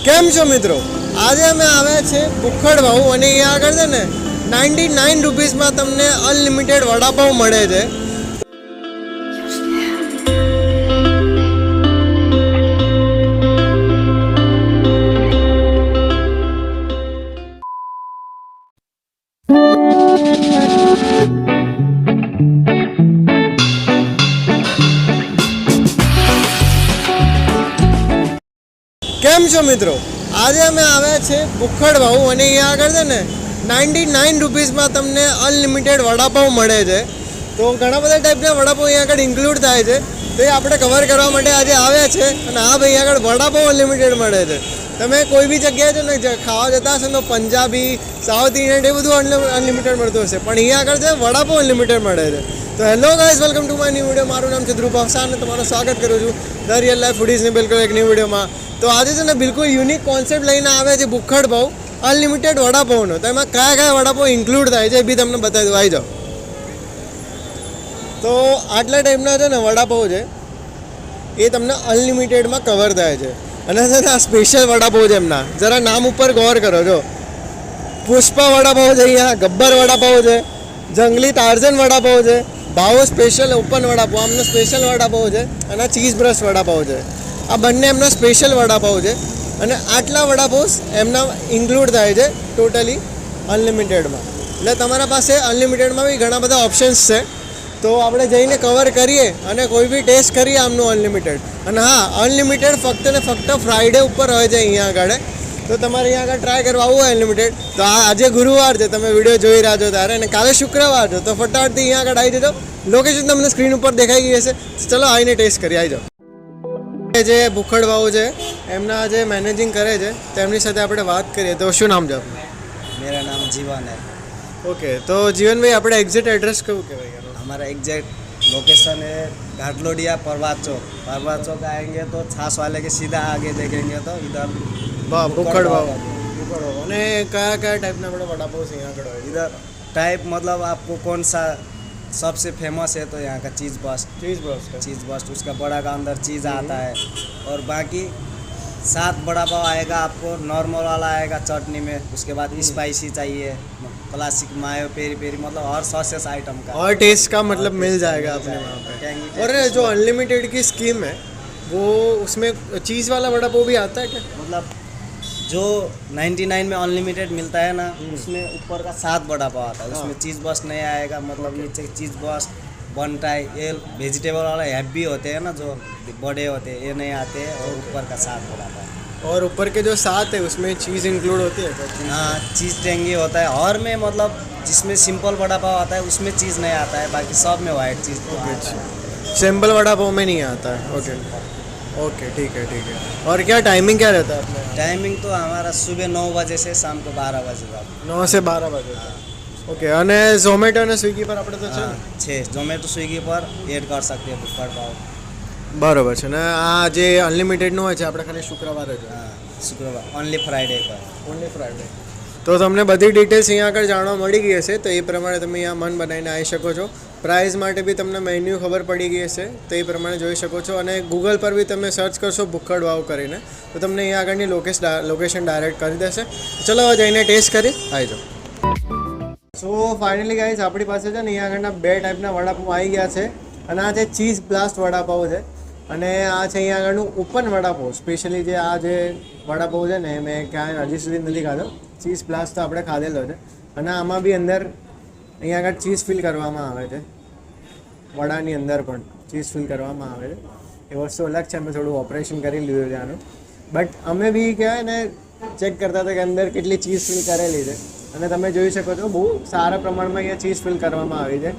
કેમ છો મિત્રો? આજે અમે આવ્યા છે ભૂખડ ભાવ અને અહીંયા આગળ છે ને 99 રૂપીસમાં તમને અનલિમિટેડ વડાપાવ મળે છે. કેમ છો મિત્રો? આજે અમે આવ્યા છે ભૂખડ ભાવ અને અહીંયા આગળ છે ને 99 રૂપીસમાં તમને અનલિમિટેડ વડાપાવ મળે છે. તો ઘણા બધા ટાઈપના વડાપાવ અહીંયા આગળ ઇન્ક્લુડ થાય છે, તો એ આપણે કવર કરવા માટે આજે આવ્યા છે. અને આ ભાઈ આગળ વડાપાવ અનલિમિટેડ મળે છે. તમે કોઈ બી જગ્યાએ છે ને ખાવા જતા હશો તો પંજાબી, સાઉથ ઇન્ડિયન એ બધું અનલિમિટેડ મળતું હશે, પણ અહીંયા આગળ છે વડાપાવ અનલિમિટેડ મળે છે. તો hello guys, welcome to my new video. મારું નામ છે ધ્રુવ ભાવસાર અને તમારું સ્વાગત કરું છું ધ રિયલ લાઈફ ફૂડીઝની બિલકુલ એક ન્યૂ વિડીયોમાં. તો આજે છે ને બિલકુલ યુનિક કોન્સેપ્ટ લઈને આવ્યા છે ભૂખડ ભાવ અનલિમિટેડ વડાપાવનો. તો એમાં કયા કયા વડાપાવ ઇન્ક્લુડ થાય છે એ બી તમને બતાવી દઉં. આવી જાઓ. તો આટલા ટાઈપના છે ને વડાપાવ છે એ તમને અનલિમિટેડમાં કવર થાય છે. અને છે ને આ સ્પેશિયલ વડાપાવ છે એમના, જરા નામ ઉપર ગૌર કરો. જો પુષ્પા વડાપાવ છે, અહીંયા ગબ્બર વડાપાવ છે, જંગલી ટાર્ઝન વડાપાવ છે, ભાવો સ્પેશિયલ ઓપન વડાપાવ આમનો સ્પેશિયલ વડાપાવ છે, અને ચીઝ બ્રશ વડાપાવ છે. આ બંને એમના સ્પેશિયલ વડાપાવ છે. અને આટલા વડાપાવ એમના ઇન્ક્લુડ થાય છે ટોટલી અનલિમિટેડમાં. એટલે તમારા પાસે અનલિમિટેડમાં બી ઘણા બધા ઓપ્શન્સ છે. તો આપણે જઈને કવર કરીએ અને કોઈ બી ટેસ્ટ કરીએ આમનું અનલિમિટેડ. અને હા, અનલિમિટેડ ફક્ત ને ફક્ત ફ્રાઈડે ઉપર હોય છે અહીંયા આગળ. તો તમારે અહીંયા આગળ ટ્રાય કરવા આવવું હોય અનલિમિટેડ તો આજે ગુરુવાર છે, તમે વિડીયો જોઈ રહ્યા છો ત્યારે, અને કાલે શુક્રવાર છે, તો ફટાફટથી અહીંયા આગળ આવી જજો. લોકેશન તમને સ્ક્રીન ઉપર દેખાઈ ગઈ હશે. ચલો આવીને ટેસ્ટ કરી આવી જાઓ. જે ભૂખડ ભાવ છે એમના જે મેનેજિંગ કરે છે તેમની સાથે આપણે વાત કરીએ. તો શું નામ છે આપનું? मेरा नाम जीवन है. ओके, तो जीवन भाई આપણે એક્ઝેક્ટ એડ્રેસ કયું કહેવાય? हमारा एग्जैक्ट लोकेशन है घाटलोडिया प्रभात चौक. प्रभात चौक आएंगे तो छाछ वाले के सीधा आगे देखेंगे तो इधर ભૂખડ ભાવ. અને કયા કયા ટાઈપના આપણે વડાપાવ છે અહીંયા આગળ હોય? इधर टाइप मतलब आपको कौन सा सबसे फेमस है तो यहाँ का चीज़ बस्ट. चीज़ बस्ट उसका बड़ा का अंदर चीज़ आता है. और बाकी 7 बड़ा पाव आएगा आपको, नॉर्मल वाला आएगा चटनी में, उसके बाद स्पाइसी चाहिए, क्लासिक मायो, पेरी पेरी, मतलब हर सॉसेस आइटम का और टेस्ट का मतलब मिल जाएगा अपने वहाँ पे. और जो अनलिमिटेड की स्कीम है वो उसमें चीज़ वाला वड़ा पाव भी आता है क्या? मतलब जो 99 में अनलिमिटेड मिलता है ना, उसमें ऊपर का 7 बड़ा पाव आता है. उसमें चीज़ बस्ट नहीं आएगा, मतलब नीचे चीज़ बस्ट बनटाई ये वेजिटेबल वाला हैवी होते हैं ना, जो बड़े होते हैं ये नहीं आते हैं. और ऊपर का 7 बड़ा पाव, और ऊपर के जो 7 है उसमें चीज़ इंक्लूड होती है? हाँ, चीज़ टेंगी होता है. और में मतलब जिसमें सिंपल वड़ा पाव आता है उसमें चीज़ नहीं आता है, बाकी सब में वाइट चीज़ आता है. सिंपल वड़ा पाव में नहीं आता है. ओके ओके, ठीक है ठीक है. और क्या टाइमिंग क्या रहता है अपने? टाइमिंग तो हमारा सुबह 9 बजे से शाम को 12 बजे तक. 9 से 12 बजे. ओके. અને ઝોમેટો અને સ્વિગી પર આપણે તો છે ને? છે ઝોમેટો સ્વિગી પર એડ કરી શકીએ ભૂખડ ભાવ. બરોબર છે ને. આ જે અનલિમિટેડનું હોય છે આપણે ખાલી શુક્રવારે જ? હા, શુક્રવાર ઓનલી ફ્રાઈડે પર. Only Friday. તો તમને બધી ડિટેલ્સ અહીંયા આગળ જાણવા મળી ગઈ હશે, તો એ પ્રમાણે તમે અહીંયા મન બનાવીને આવી શકો છો. પ્રાઇસ માટે બી તમને મેન્યુ ખબર પડી ગઈ હશે, તો એ પ્રમાણે જોઈ શકો છો. અને ગૂગલ પર બી તમે સર્ચ કરશો ભૂખડ ભાવ કરીને તો તમને અહીંયા આગળની લોકેશન ડાયરેક્ટ કરી દેશે. ચલો હવે જઈને ટેસ્ટ કરી આવી જાઓ. સો ફાઇનલી ગાઈઝ આપણી પાસે છે ને અહીંયા આગળના 2 ટાઈપના વડાપાવ આવી ગયા છે. અને આ છે ચીઝ બ્લાસ્ટ વડાપાવ છે, અને આ છે અહીંયા આગળનું ઓપન વડાપાવ. સ્પેશિયલી જે આ જે વડાપાવ છે ને મેં ક્યાંય હજી સુધી નથી ખાધો. ચીઝ બ્લાસ્ટ તો આપણે ખાધેલો છે, અને આમાં બી અંદર અહીંયા આગળ ચીઝ ફિલ કરવામાં આવે છે. વડાની અંદર પણ ચીઝ ફિલ કરવામાં આવે છે. એ વસ્તુ અલગ છે, અમે થોડું ઓપરેશન કરી લીધું છે આનું. બટ અમે બી કહેવાય ને ચેક કરતા હતા કે અંદર કેટલી ચીઝ ફિલ કરેલી છે. અને તમે જોઈ શકો છો બહુ સારા પ્રમાણમાં અહીંયા ચીઝ ફિલ કરવામાં આવી છે.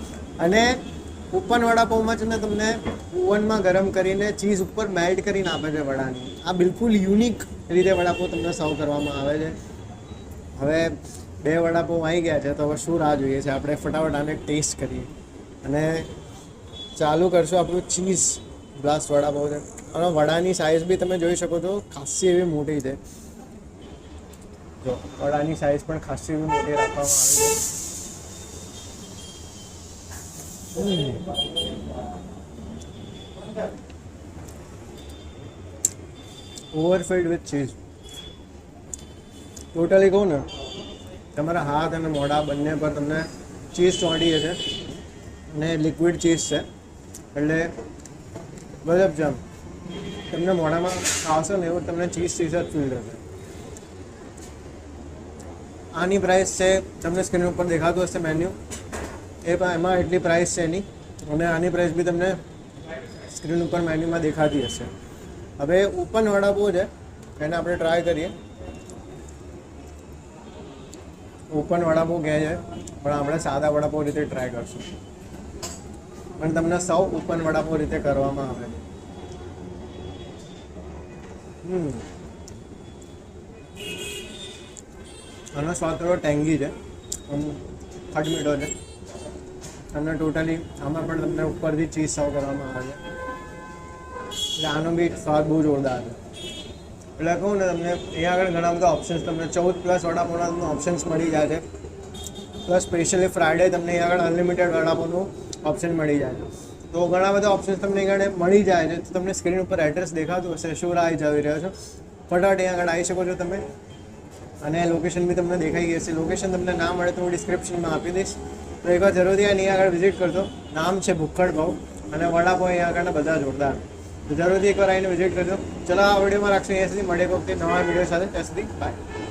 અને ઓપન વડાપાવમાં છે ને તમને ઓવનમાં ગરમ કરીને ચીઝ ઉપર મેલ્ટ કરીને આપે છે વડાની. આ બિલકુલ યુનિક રીતે વડાપાવ તમને સર્વ કરવામાં આવે છે. હવે 2 વડાપાવ આવી ગયા છે, તો હવે શું રાહ જોઈએ છે? આપણે ફટાફટ આને ટેસ્ટ કરીએ. અને ચાલુ કરશું આપણું ચીઝ બ્લાસ્ટ વડાપાવ છે. અને વડાની સાઇઝ બી તમે જોઈ શકો છો ખાસી એવી મોટી છે. જો વડાની સાઇઝ પણ ખાસી એવી મોટી રાખવામાં આવી છે. ઓવરફિલ્ડ વિથ ચીઝ. ટોટલી કહું ને, તમારા હાથ અને મોઢા બંને પર તમને ચીઝ ચોંટી છે અને લિક્વિડ ચીઝ છે, એટલે ગજબ જમ. તમને મોઢામાં આવશે ને એવું તમને ચીઝ જ ફીલ થશે. આની પ્રાઇસ છે, તમને સ્ક્રીન ઉપર દેખાતું હશે મેન્યુ, એમાં એટલી પ્રાઇસ છે એની, અને આની પ્રાઇસ બી તમને સ્ક્રીન ઉપર મેન્યુમાં દેખાતી હશે. હવે ઓપન વડાપાઉં છે, એને આપણે ટ્રાય કરીએ. ઓપન વડાપાઉં કહે છે, પણ આપણે સાદા વડાપાઉં રીતે ટ્રાય કરશું. પણ તમને સૌ ઓપન વડાપાઉં રીતે કરવામાં આવે છે. આનો સ્વાદ થોડો ટેંગી છે, ખટ મીઠો છે. તમને ટોટલી આમાં પણ તમને ઉપરથી ચીઝ સર્વ કરવામાં આવે છે, એટલે આનો બી સ્વાદ બહુ જોરદાર છે. એટલે કહું ને, તમને અહીંયા આગળ ઘણા બધા ઓપ્શન્સ, તમને 14+ વડાપાઉંના તમને ઓપ્શન્સ મળી જાય છે. પ્લસ સ્પેશિયલી ફ્રાઈડે તમને અહીંયા આગળ અનલિમિટેડ વડાપાઉંનું ઓપ્શન મળી જાય છે. તો ઘણા બધા ઓપ્શન્સ તમને અહીંયા આગળ મળી જાય છે. તો તમને સ્ક્રીન ઉપર એડ્રેસ દેખાતું હશે, શું રાહ જઈ રહ્યો છો, ફટાફટ અહીંયા આગળ આવી શકો છો તમે. અને લોકેશન બી તમને દેખાઈ ગઈ હશે. લોકેશન તમને ના મળે તો હું ડિસ્ક્રિપ્શનમાં આપી દઈશ, તો એકવાર જરૂરથી અહીંયા આગળ વિઝિટ કરજો. નામ છે ભૂખડ ભાવ, અને વડાપાઉં અહીંયા આગળના બધા જોરદાર. તો જરૂરથી એકવાર આવીને વિઝિટ કરજો. ચલો, આ વિડીયોમાં રાખશું. અહીંયા સુધી મળે વખતે નવા વિડીયો સાથે. ત્યાં સુધી બાય.